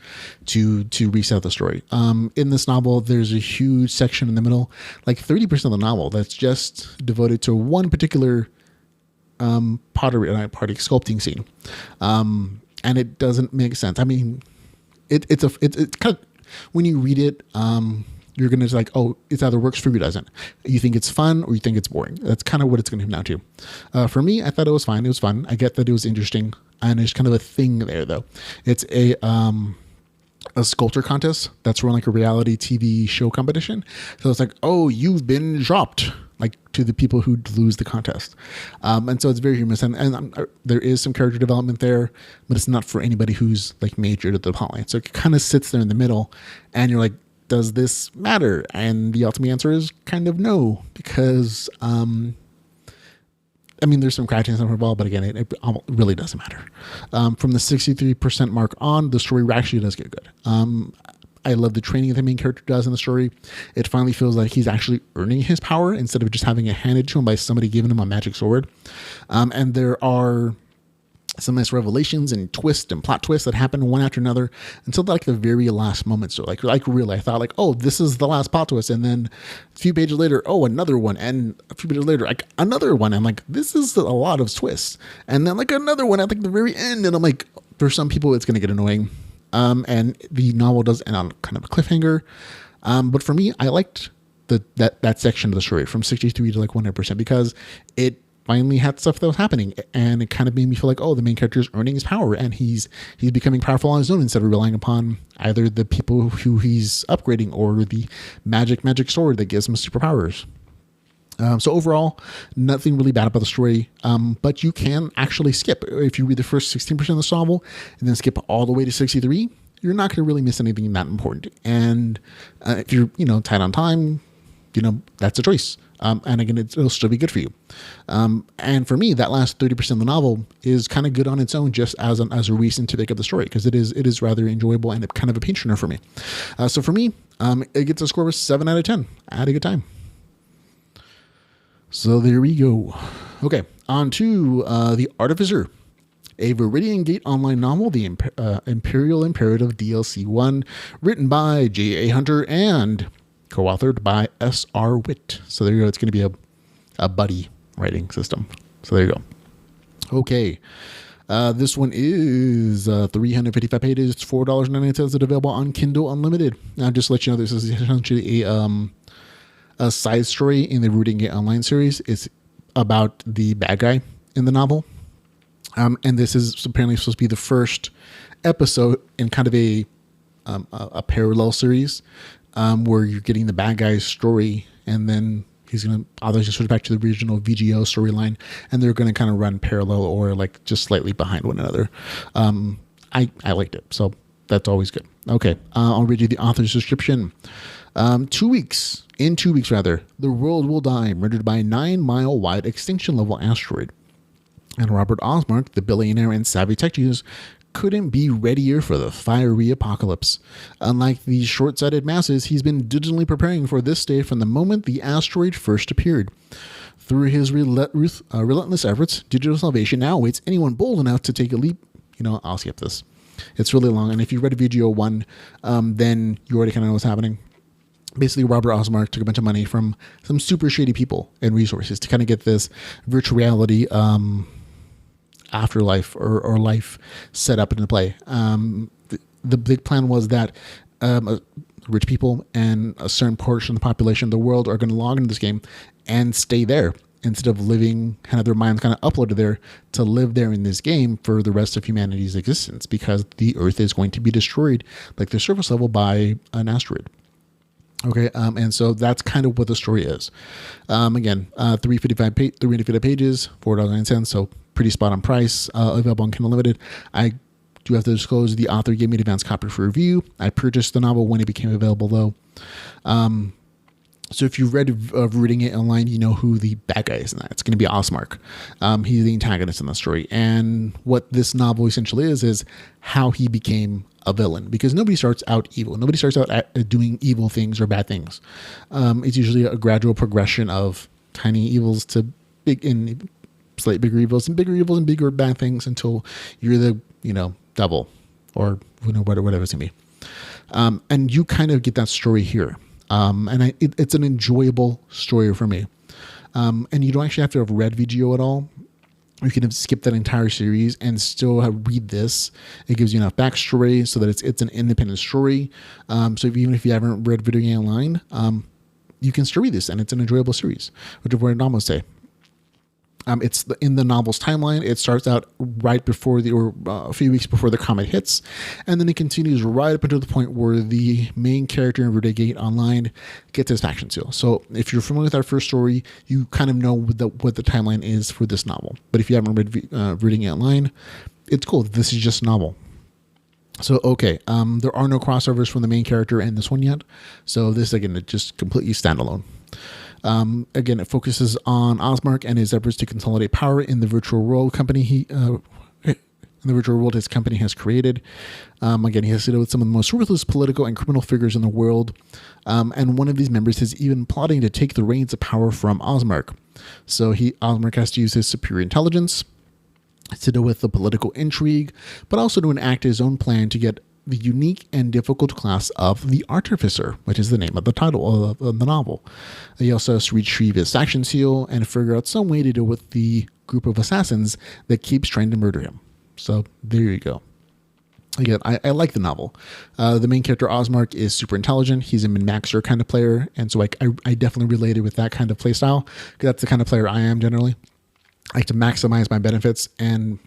to reset the story. In this novel, there's a huge section in the middle, like 30% of the novel, that's just devoted to one particular pottery sculpting scene. And it doesn't make sense. I mean, it's kind of, when you read it, you're going to like, oh, it either works for you or doesn't. You think it's fun or you think it's boring. That's kind of what it's going to come down to. For me, I thought it was fine. It was fun. I get that it was interesting. And there's kind of a thing there, though. It's a sculpture contest that's run like a reality TV show competition. So it's like, oh, you've been dropped, like to the people who lose the contest. And so it's very humorous. And there is some character development there, but it's not for anybody who's like major to the plotline. So it kind of sits there in the middle, and you're like, does this matter? And the ultimate answer is kind of no, because there's some crafting stuff involved, but again, it really doesn't matter. From the 63% mark on, the story actually does get good. I love the training that the main character does in the story. It finally feels like he's actually earning his power instead of just having it handed to him by somebody giving him a magic sword. And there are some nice revelations and twists and plot twists that happen one after another until like the very last moment. So like really, I thought like, oh, this is the last plot twist. And then a few pages later, oh, another one. And a few pages later, like another one. I'm like, this is a lot of twists. And then like another one at like the very end. And I'm like, for some people, it's going to get annoying. And the novel does end on kind of a cliffhanger. But for me, I liked that section of the story from 63 to like 100% because it finally had stuff that was happening, and it kind of made me feel like, oh, the main character is earning his power and he's becoming powerful on his own instead of relying upon either the people who he's upgrading or the magic sword that gives him superpowers. So overall, nothing really bad about the story, but you can actually skip. If you read the first 16% of the novel and then skip all the way to 63, you're not going to really miss anything that important. And if you're tight on time, that's a choice. And again, it'll still be good for you. And for me, that last 30% of the novel is kind of good on its own, just as a reason to pick up the story, because it is rather enjoyable and kind of a page turner for me. So for me, it gets a score of 7 out of 10. I had a good time. So there we go. Okay, on to The Artificer, a Viridian Gate online novel, the Imperial Imperative DLC 1, written by J.A. Hunter and co-authored by S.R. Witt. So there you go. It's going to be a buddy writing system. So there you go. Okay. This one is 355 pages, $4.99. It's available on Kindle Unlimited. Now, just to let you know, this is essentially a side story in the Viridian Gate Online series. It's about the bad guy in the novel. And this is apparently supposed to be the first episode in kind of a parallel series where you're getting the bad guy's story, and then he's going to obviously switch back to the original VGO storyline, and they're going to kind of run parallel or like just slightly behind one another. I liked it, so that's always good. Okay, I'll read you the author's description. 2 weeks, the world will die, murdered by a 9-mile-wide extinction-level asteroid. And Robert Osmark, the billionaire and savvy tech genius, couldn't be readier for the fiery apocalypse. Unlike these short-sighted masses, he's been diligently preparing for this day from the moment the asteroid first appeared. Through his relentless efforts, digital salvation now awaits anyone bold enough to take a leap. I'll skip this. It's really long, and if you read VGO 1, then you already kind of know what's happening. Basically, Robert Osmark took a bunch of money from some super shady people and resources to kind of get this virtual reality afterlife or life set up into play. The big plan was that rich people and a certain portion of the population of the world are going to log into this game and stay there instead of living, kind of their minds kind of uploaded there to live there in this game for the rest of humanity's existence, because the Earth is going to be destroyed, like the surface level, by an asteroid. Okay, and so that's kind of what the story is. Again, 355 pages, $4.09, so pretty spot on price, available on Kindle Limited. I do have to disclose the author gave me an advance copy for review. I purchased the novel when it became available, though. So if you read Reading It Online, you know who the bad guy is in that. It's going to be Osmark. He's the antagonist in the story. And what this novel essentially is how he became a villain. Because nobody starts out evil. Nobody starts out doing evil things or bad things. It's usually a gradual progression of tiny evils to big and slightly bigger evils and bigger bad things until you're the, devil or whatever it's going to be. And you kind of get that story here. And it's an enjoyable story for me. And you don't actually have to have read VGO at all. You can skip that entire series and still read this. It gives you enough backstory so that it's an independent story. So even if you haven't read Viridian Online, you can still read this, and it's an enjoyable series, which is what I'd almost say. It's in the novel's timeline. It starts out right before a few weeks before the comet hits, and then it continues right up until the point where the main character in Viridian Online gets his faction seal. So if you're familiar with our first story, you kind of know what the timeline is for this novel. But if you haven't read Viridian Online, it's cool. This is just a novel. So, okay, there are no crossovers from the main character and this one yet. So this, again, it's just completely standalone. Again, it focuses on Osmark and his efforts to consolidate power in the virtual world his company has created. Again, he has to deal with some of the most ruthless political and criminal figures in the world. And one of these members is even plotting to take the reins of power from Osmark. So Osmark has to use his superior intelligence to deal with the political intrigue, but also to enact his own plan to get the unique and difficult class of the Artificer, which is the name of the title of the novel. He also has to retrieve his faction seal and figure out some way to deal with the group of assassins that keeps trying to murder him. So there you go. Again, I like the novel. The main character, Osmark, is super intelligent. He's a min-maxer kind of player, and so I definitely related with that kind of play style, because that's the kind of player I am generally. I like to maximize my benefits, and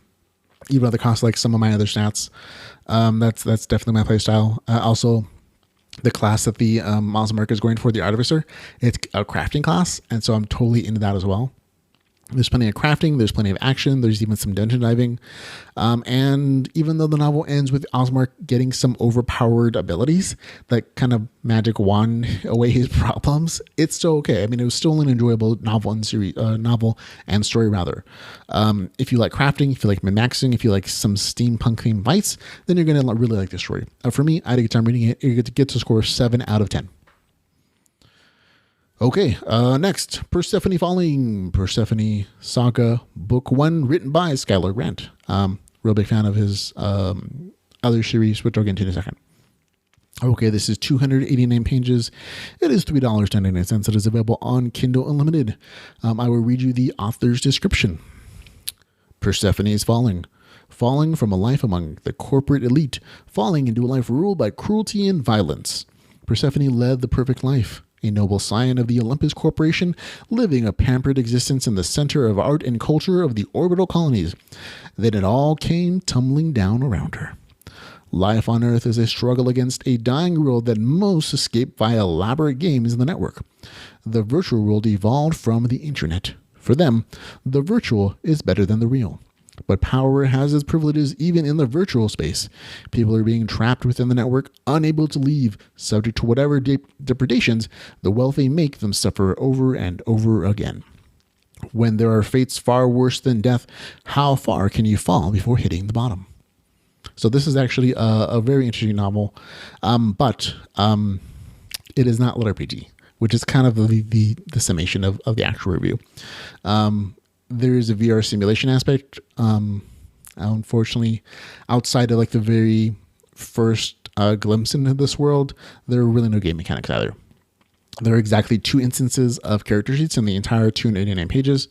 even at the cost of like some of my other stats. That's definitely my play style. Also, the class that the Osmark is going for, the Artificer, it's a crafting class, and so I'm totally into that as well. There's plenty of crafting, there's plenty of action, there's even some dungeon diving. And even though the novel ends with Osmark getting some overpowered abilities that kind of magic wand away his problems, it's still okay. I mean, it was still an enjoyable novel and story rather. If you like crafting, if you like min-maxing, if you like some steampunk themed fights, then you're going to really like this story. For me, I had a good time reading it. You get to score 7 out of 10. Okay, next, Persephone Falling, Persephone Saga, Book 1, written by Skylar Grant. Real big fan of his other series, which I'll get into in a second. Okay, this is 289 pages. It is $3.99. It is available on Kindle Unlimited. I will read you the author's description. Persephone is falling. Falling from a life among the corporate elite, falling into a life ruled by cruelty and violence. Persephone led the perfect life. A noble scion of the Olympus Corporation, living a pampered existence in the center of art and culture of the orbital colonies. Then it all came tumbling down around her. Life on Earth is a struggle against a dying world that most escape via elaborate games in the network. The virtual world evolved from the internet. For them, the virtual is better than the real. But power has its privileges even in the virtual space. People are being trapped within the network, unable to leave, subject to whatever depredations the wealthy make them suffer over and over again. When there are fates far worse than death, how far can you fall before hitting the bottom? So this is actually a very interesting novel, but it is not LitRPG, which is kind of the summation of the actual review. There is a VR simulation aspect. Unfortunately, outside of like the very first glimpse into this world, there are really no game mechanics either. There are exactly 2 instances of character sheets in the entire 289 pages.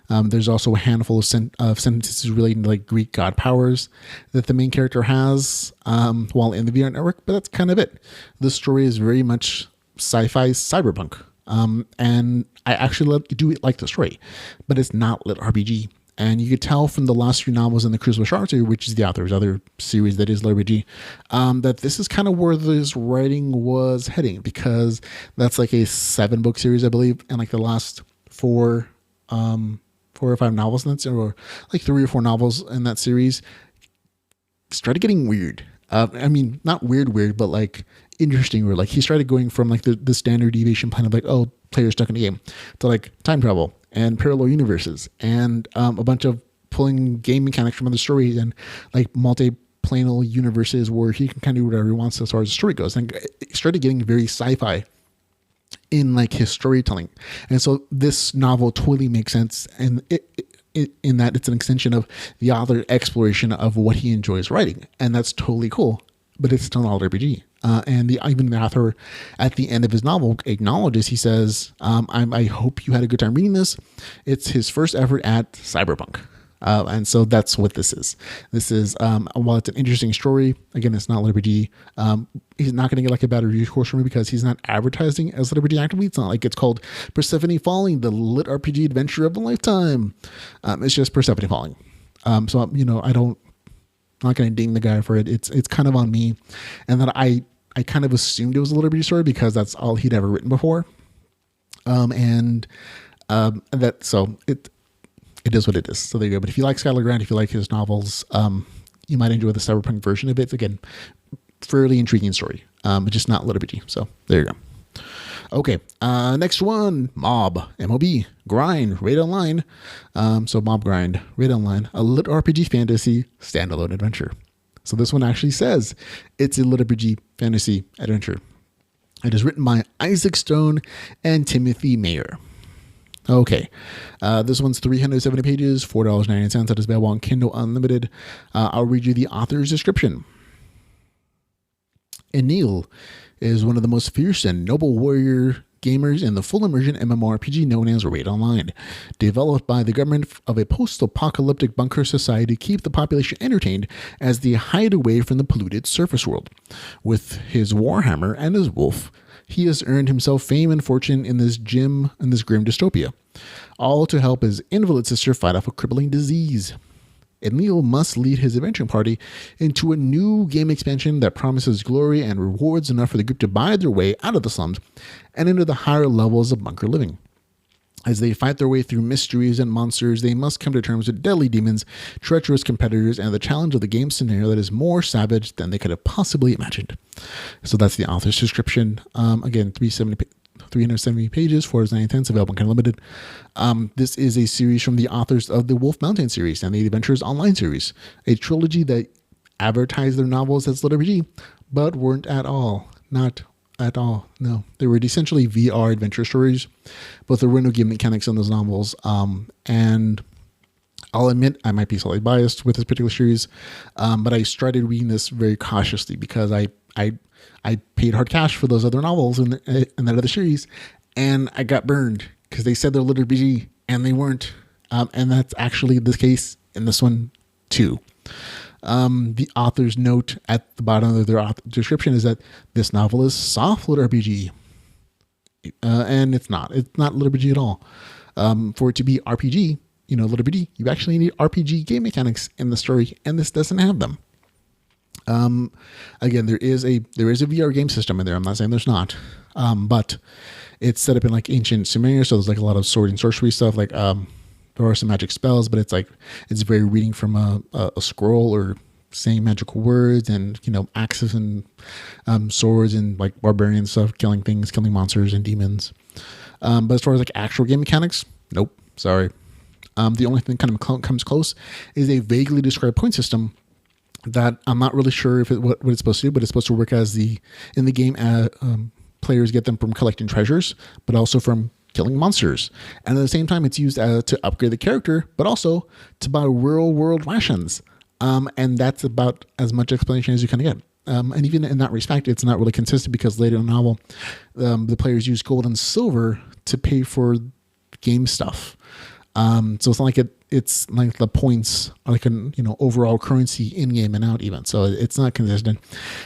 There's also a handful of sentences relating to like Greek god powers that the main character has while in the VR network, but that's kind of it. The story is very much sci-fi cyberpunk. And I actually do like the story, but it's not LitRPG. And you could tell from the last few novels in the Crucible Shard series, which is the author's other series that is LitRPG, that this is kind of where this writing was heading, because that's like a 7-book series, I believe, and like the last 4 or 5 novels in that series, or like 3 or 4 novels in that series, started getting weird. I mean, not weird, but like interesting. Where like he started going from like the standard deviation plan of like, oh, players stuck in a game, to like time travel and parallel universes and a bunch of pulling game mechanics from other stories and like multi-planal universes where he can kind of do whatever he wants as far as the story goes. And it started getting very sci-fi in like his storytelling. And so this novel totally makes sense. And in that it's an extension of the author's exploration of what he enjoys writing. And that's totally cool, but it's still not RPG. And even the author at the end of his novel acknowledges, he says, I hope you had a good time reading this. It's his first effort at cyberpunk. And so that's what this is. This is, while it's an interesting story, again, it's not LitRPG. He's not going to get like a bad review course from me because he's not advertising as LitRPG actively. It's not like it's called Persephone Falling, the LitRPG adventure of a lifetime. It's just Persephone Falling. So, you know, I'm not going to ding the guy for it. It's kind of on me. And that I kind of assumed it was a LitRPG story because that's all he'd ever written before. It is what it is. So there you go. But if you like Skylar Grant, if you like his novels, you might enjoy the cyberpunk version of it. It's, again, fairly intriguing story, but just not LitRPG. So there you go. Okay. Next one, Mob, M-O-B, Grind, Raid Online. So Mob Grind, Raid Online, a LitRPG fantasy standalone adventure. So this one actually says it's a LitRPG fantasy adventure. It is written by Isaac Stone and Timothy Mayer. Okay, this one's 370 pages, $4.99. That is available on Kindle Unlimited. I'll read you the author's description. Enil is one of the most fierce and noble warrior gamers in the full immersion MMORPG known as Raid Online, developed by the government of a post-apocalyptic bunker society to keep the population entertained as they hide away from the polluted surface world. With his warhammer and his wolf, he has earned himself fame and fortune in this grim dystopia, all to help his invalid sister fight off a crippling disease. Enil must lead his adventuring party into a new game expansion that promises glory and rewards enough for the group to buy their way out of the slums and into the higher levels of bunker living. As they fight their way through mysteries and monsters, they must come to terms with deadly demons, treacherous competitors, and the challenge of the game scenario that is more savage than they could have possibly imagined. So that's the author's description. Again, 370 pages, $4.99, available on Kindle Unlimited. This is a series from the authors of the Wolf Mountain series and the Adventures Online series, a trilogy that advertised their novels as LitRPG, but weren't at all. Not at all. No, they were essentially VR adventure stories, but there were no game mechanics in those novels. And I'll admit I might be slightly biased with this particular series, but I started reading this very cautiously because I paid hard cash for those other novels in that other series, and I got burned because they said they're LitRPG and they weren't. And that's actually the case in this one too. The author's note at the bottom of their description is that this novel is soft LitRPG. And it's not LitRPG at all. For it to be RPG, LitRPG, you actually need RPG game mechanics in the story, and this doesn't have them. Again, there is a VR game system in there. I'm not saying there's not, but it's set up in like ancient Sumeria. So there's like a lot of sword and sorcery stuff. Like, there are some magic spells, but it's very reading from a scroll or saying magical words and, axes and, swords and like barbarian stuff, killing monsters and demons. But as far as like actual game mechanics, nope, sorry. The only thing kind of comes close is a vaguely described point system that I'm not really sure what it's supposed to do, but it's supposed to work as in the game players get them from collecting treasures, but also from killing monsters. And at the same time, it's used to upgrade the character, but also to buy real world rations. And that's about as much explanation as you can get. And even in that respect, it's not really consistent because later in the novel, the players use gold and silver to pay for game stuff. So it's not like it's like the points are like an overall currency in game and out even. So it's not consistent.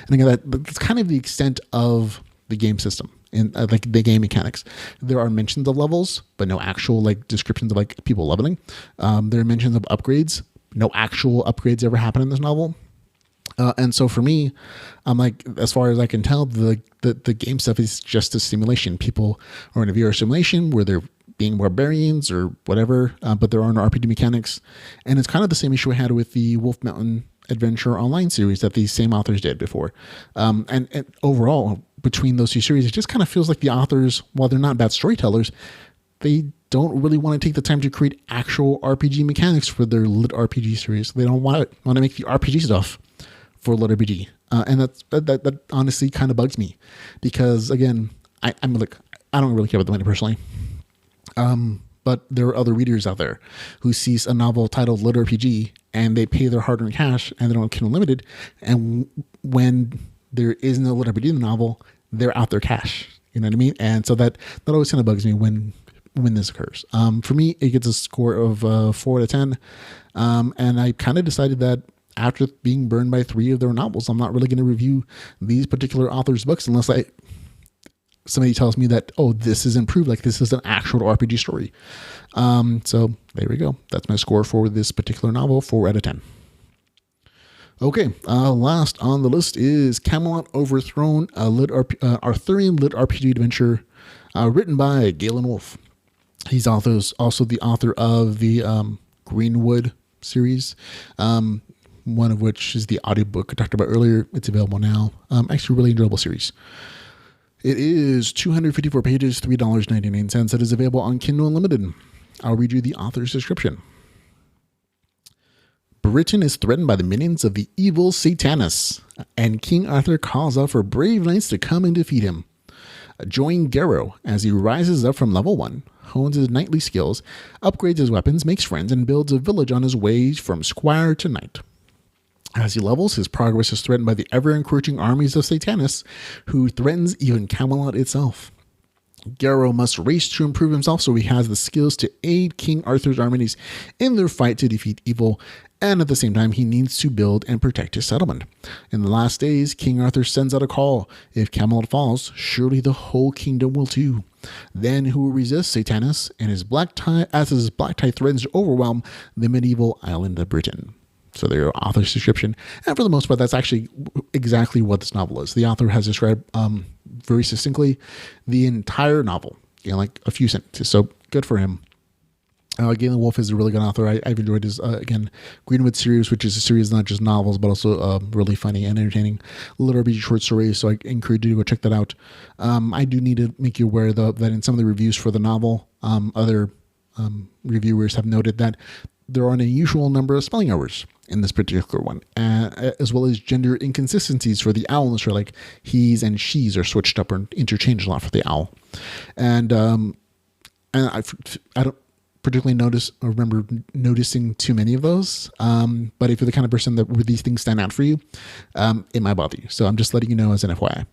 And again, that's kind of the extent of the game system and like the game mechanics. There are mentions of levels, but no actual like descriptions of like people leveling. There are mentions of upgrades. No actual upgrades ever happen in this novel. And so for me, I'm like, as far as I can tell, the game stuff is just a simulation. People are in a VR simulation where they're being barbarians or whatever, but there are no RPG mechanics. And it's kind of the same issue I had with the Wolf Mountain Adventure Online series that these same authors did before. And overall, between those two series, it just kind of feels like the authors, while they're not bad storytellers, they don't really want to take the time to create actual RPG mechanics for their LitRPG series. They don't want to make the RPG stuff for LitRPG. And that honestly kind of bugs me because, again, I'm like, I don't really care about the money personally. But there are other readers out there who sees a novel titled LitRPG and they pay their hard-earned cash and they don't Kindle Unlimited. And when there is no LitRPG in the novel, they're out their cash. You know what I mean? And so that always kind of bugs me when this occurs. For me, it gets a score of 4 out of 10. And I kind of decided that after being burned by 3 of their novels, I'm not really going to review these particular authors' books unless somebody tells me that, oh, this is improved, like this is an actual RPG story. So there we go. That's my score for this particular novel, 4 out of 10. Okay, last on the list is Camelot Overthrown, Arthurian lit RPG adventure written by Galen Wolfe. He's also the author of the Greenwood series, one of which is the audiobook I talked about earlier. It's available now. Actually, a really enjoyable series. It is 254 pages, $3.99. It is available on Kindle Unlimited. I'll read you the author's description. Britain is threatened by the minions of the evil Satanists, and King Arthur calls out for brave knights to come and defeat him. Join Garrow as he rises up from level 1, hones his knightly skills, upgrades his weapons, makes friends, and builds a village on his way from squire to knight. As he levels, his progress is threatened by the ever-encroaching armies of Satanists, who threatens even Camelot itself. Garrow must race to improve himself so he has the skills to aid King Arthur's armies in their fight to defeat evil, and at the same time he needs to build and protect his settlement. In the last days, King Arthur sends out a call. If Camelot falls, surely the whole kingdom will too. Then who will resist Satanists and his black tide threatens to overwhelm the medieval island of Britain? So their author's description. And for the most part, that's actually exactly what this novel is. The author has described very succinctly the entire novel in like a few sentences. So good for him. Galen Wolfe is a really good author. I've enjoyed his, Greenwood series, which is a series not just novels, but also really funny and entertaining LitRPG short stories. So I encourage you to go check that out. I do need to make you aware, though, that in some of the reviews for the novel, other reviewers have noted that there are an unusual number of spelling errors in this particular one, as well as gender inconsistencies for the owls, where like he's and she's are switched up or interchanged a lot for the owl. And I don't particularly remember noticing too many of those. But if you're the kind of person that where these things stand out for you, it might bother you. So I'm just letting you know as an FYI.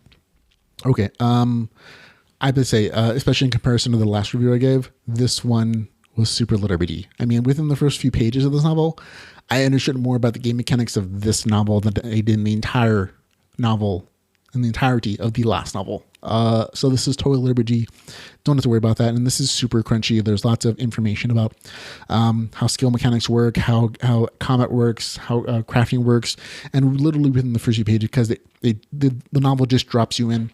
Okay. I would say, especially in comparison to the last review I gave, this one was super LitRPG. I mean, within the first few pages of this novel, I understood more about the game mechanics of this novel than I did in the entire novel, in the entirety of the last novel. So this is totally LitRPG. Don't have to worry about that. And this is super crunchy. There's lots of information about how skill mechanics work, how combat works, how crafting works, and literally within the first few pages, because the novel just drops you in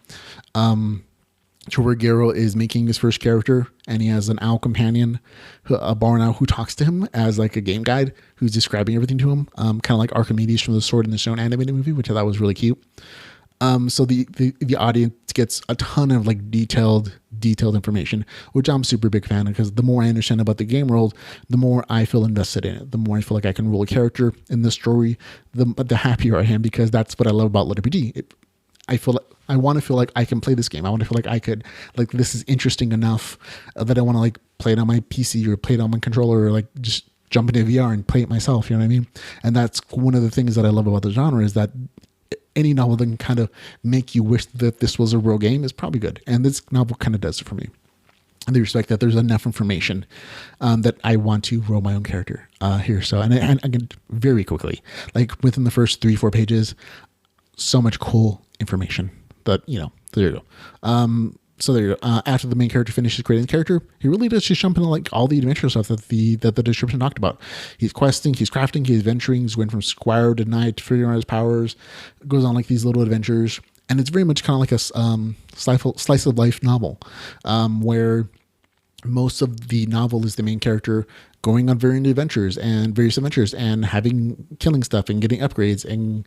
to where Garrow is making his first character, and he has an owl companion, a barn owl, who talks to him as like a game guide, who's describing everything to him, kind of like Archimedes from the Sword in the Stone animated movie, which I thought was really cute. So the audience gets a ton of like detailed information, which I'm super big fan of, because the more I understand about the game world, the more I feel invested in it. The more I feel like I can roll a character in this story, the happier I am, because that's what I love about LitRPG. I feel I want to feel like I can play this game. I want to feel like I could, like, this is interesting enough that I want to like play it on my PC or play it on my controller, or like just jump into VR and play it myself. You know what I mean? And that's one of the things that I love about the genre, is that any novel that can kind of make you wish that this was a real game is probably good. And this novel kind of does it for me. In the respect that there's enough information that I want to roll my own character here. So, and I can very quickly, like within the first 3-4 pages, so much cool information that, you know, there you go. So there you go. After the main character finishes creating the character, he really does just jump into like all the adventure stuff that the description talked about. He's questing, he's crafting, he's venturing, he's going from squire to knight, figuring out his powers, goes on like these little adventures. And it's very much kind of like a slice of life novel, where most of the novel is the main character going on various adventures and having killing stuff and getting upgrades and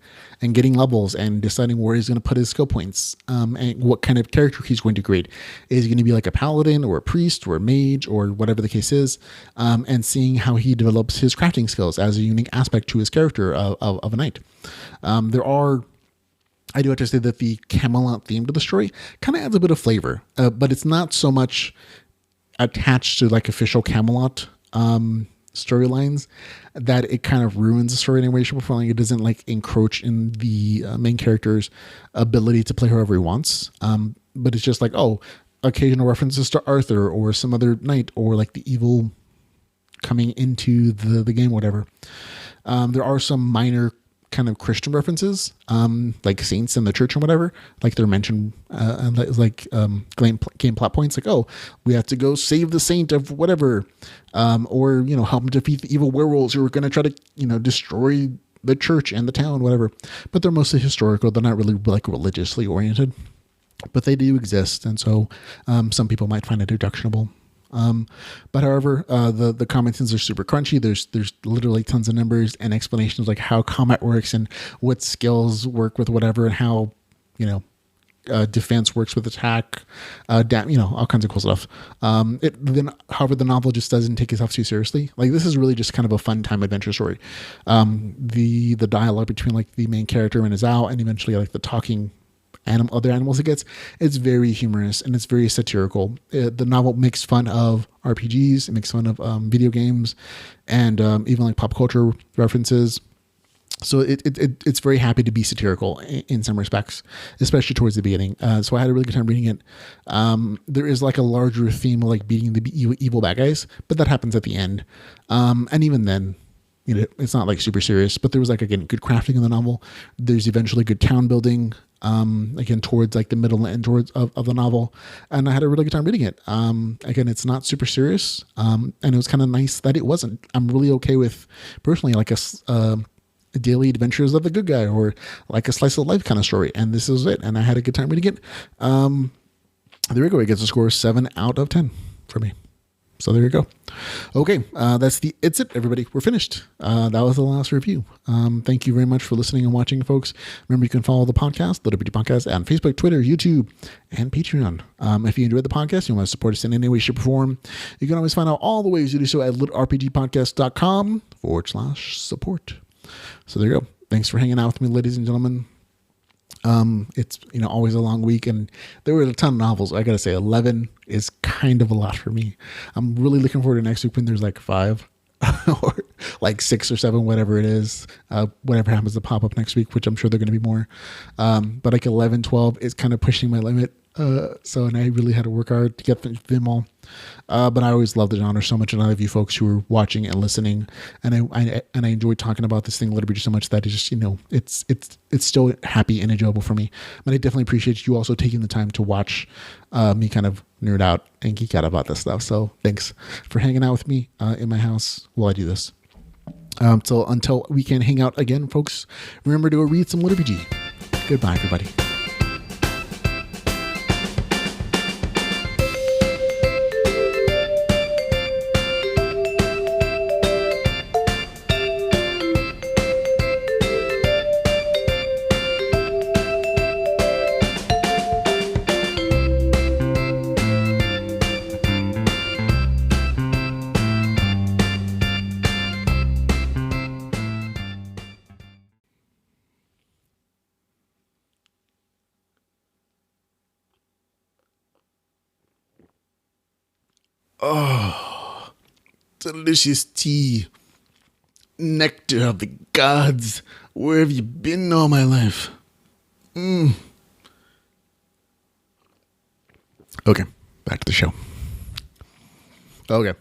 getting levels and deciding where he's going to put his skill points, and what kind of character he's going to create. Is he going to be like a paladin or a priest or a mage or whatever the case is, and seeing how he develops his crafting skills as a unique aspect to his character of a knight. I do have to say that the Camelot theme to the story kind of adds a bit of flavor, but it's not so much attached to like official Camelot storylines that it kind of ruins the story in any way, shape, or form. It doesn't like encroach in the main character's ability to play however he wants. But it's just like, oh, occasional references to Arthur or some other knight or like the evil coming into the game, whatever. There are some minor kind of Christian references, like saints in the church and whatever, like they're mentioned, game plot points, like, oh, we have to go save the saint of whatever, or, you know, help him defeat the evil werewolves who are going to try to, you know, destroy the church and the town, whatever. But they're mostly historical. They're not really like religiously oriented, but they do exist. And so some people might find it objectionable. But however, the combat scenes are super crunchy. There's literally tons of numbers and explanations like how combat works and what skills work with whatever, and how, you know, defense works with attack, you know, all kinds of cool stuff. However, the novel just doesn't take itself too seriously. Like, this is really just kind of a fun time adventure story. The dialogue between like the main character and his owl, and eventually like the talking other animals it gets, it's very humorous and it's very satirical. The novel makes fun of RPGs, it makes fun of video games, and even like pop culture references. So it's very happy to be satirical in some respects, especially towards the beginning. So I had a really good time reading it. There is like a larger theme of like beating the evil bad guys, but that happens at the end. And even then, you know, it's not like super serious, but there was like, again, good crafting in the novel. There's eventually good town building, again, towards like the middle and towards of the novel. And I had a really good time reading it. Again, it's not super serious. And it was kind of nice that it wasn't. I'm really okay with personally like a daily adventures of the good guy, or like a slice of life kind of story. And this is it. And I had a good time reading it. There we go. It gets a score of 7 out of 10 for me. So there you go. Okay, it's it, everybody. We're finished. That was the last review. Thank you very much for listening and watching, folks. Remember, you can follow the podcast, LitRPG Podcast, on Facebook, Twitter, YouTube, and Patreon. If you enjoyed the podcast, you want to support us in any way, shape, or form, you can always find out all the ways to do so at litrpgpodcast.com/support. So there you go. Thanks for hanging out with me, ladies and gentlemen. It's, you know, always a long week, and there were a ton of novels. I gotta say, 11 is kind of a lot for me. I'm really looking forward to next week when there's like 5 or like 6 or 7, whatever it is, whatever happens to pop up next week, which I'm sure they're going to be more. But like 11, 12 is kind of pushing my limit. And I really had to work hard to get them all. But I always love the genre so much, and I love you folks who are watching and listening. And I enjoy talking about this thing LitRPG so much that it's just, you know, it's still happy and enjoyable for me. But I definitely appreciate you also taking the time to watch me kind of nerd out and geek out about this stuff. So thanks for hanging out with me in my house while I do this. So until we can hang out again, folks, remember to go read some LitRPG. Goodbye, everybody. Oh, delicious tea. Nectar of the gods. Where have you been all my life? Okay, back to the show. Okay.